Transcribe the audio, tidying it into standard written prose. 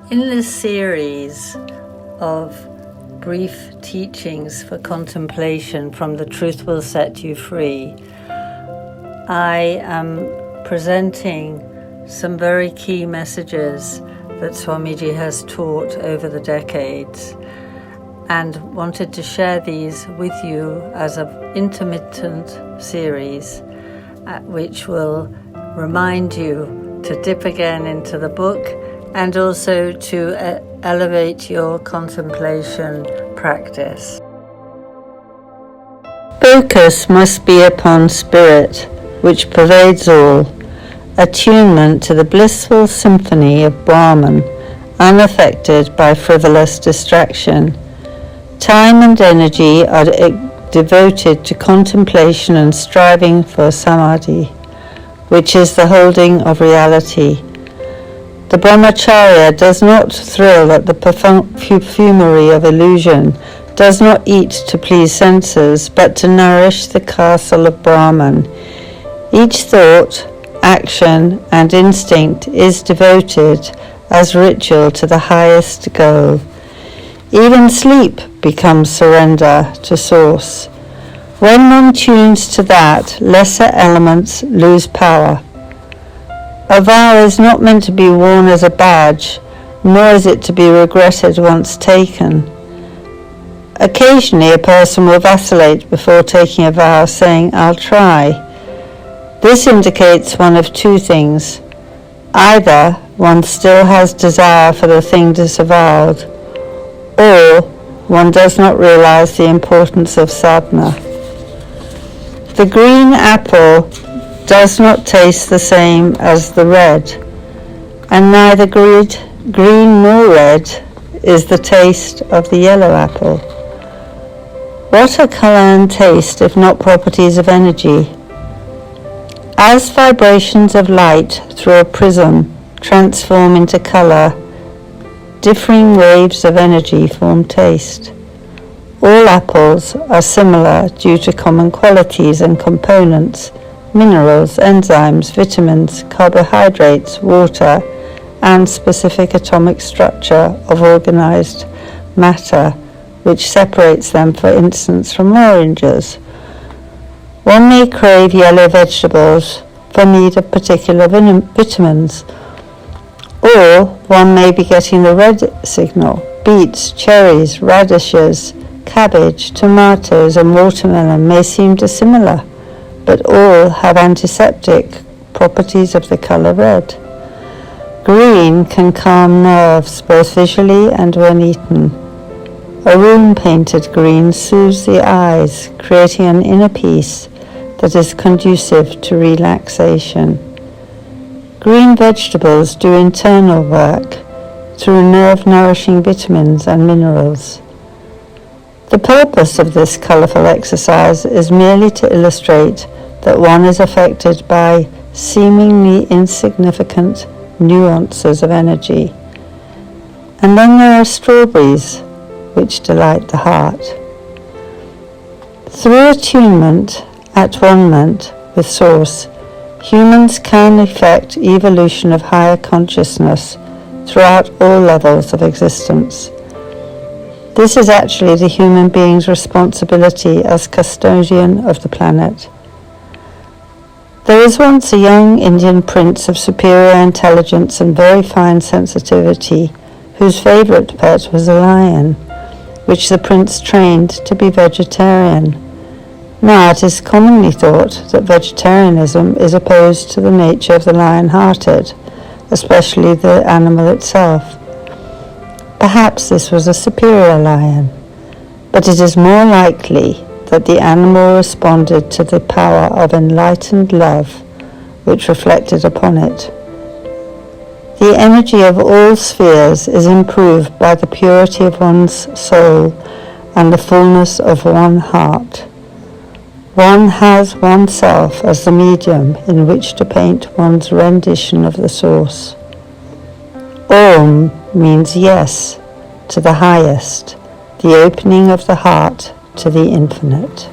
In this series of brief teachings for contemplation from The Truth Will Set You Free, I am presenting some very key messages that Swamiji has taught over the decades, and wanted to share these with you as an intermittent series, which will remind you to dip again into the book and also to elevate your contemplation practice. Focus must be upon spirit, which pervades all, attunement to the blissful symphony of Brahman, unaffected by frivolous distraction. Time and energy are devoted to contemplation and striving for samadhi, which is the holding of reality. The brahmacharya does not thrill at the perfumery of illusion, does not eat to please senses, but to nourish the castle of Brahman. Each thought, action, and instinct is devoted as ritual to the highest goal. Even sleep becomes surrender to Source. When one tunes to that, lesser elements lose power. A vow is not meant to be worn as a badge, nor is it to be regretted once taken. Occasionally a person will vacillate before taking a vow, saying, "I'll try." This indicates one of two things. Either one still has desire for the thing disavowed, or one does not realize the importance of sadhana. The green apple does not taste the same as the red, and neither green nor red is the taste of the yellow apple. What are colour and taste if not properties of energy? As vibrations of light through a prism transform into colour, differing waves of energy form taste. All apples are similar due to common qualities and components: minerals, enzymes, vitamins, carbohydrates, water, and specific atomic structure of organized matter, which separates them, for instance, from oranges. One may crave yellow vegetables for need of particular vitamins, or one may be getting the red signal. Beets, cherries, radishes, cabbage, tomatoes, and watermelon may seem dissimilar, but all have antiseptic properties of the colour red. Green can calm nerves both visually and when eaten. A room-painted green soothes the eyes, creating an inner peace that is conducive to relaxation. Green vegetables do internal work through nerve-nourishing vitamins and minerals. The purpose of this colourful exercise is merely to illustrate that one is affected by seemingly insignificant nuances of energy. And then there are strawberries, which delight the heart. Through attunement, at-one-ment with Source, humans can effect evolution of higher consciousness throughout all levels of existence. This is actually the human being's responsibility as custodian of the planet. There was once a young Indian prince of superior intelligence and very fine sensitivity, whose favourite pet was a lion, which the prince trained to be vegetarian. Now it is commonly thought that vegetarianism is opposed to the nature of the lion-hearted, especially the animal itself. Perhaps this was a superior lion, but it is more likely that the animal responded to the power of enlightened love which reflected upon it. The energy of all spheres is improved by the purity of one's soul and the fullness of one heart. One has oneself as the medium in which to paint one's rendition of the Source. Om means yes to the highest, the opening of the heart to the infinite.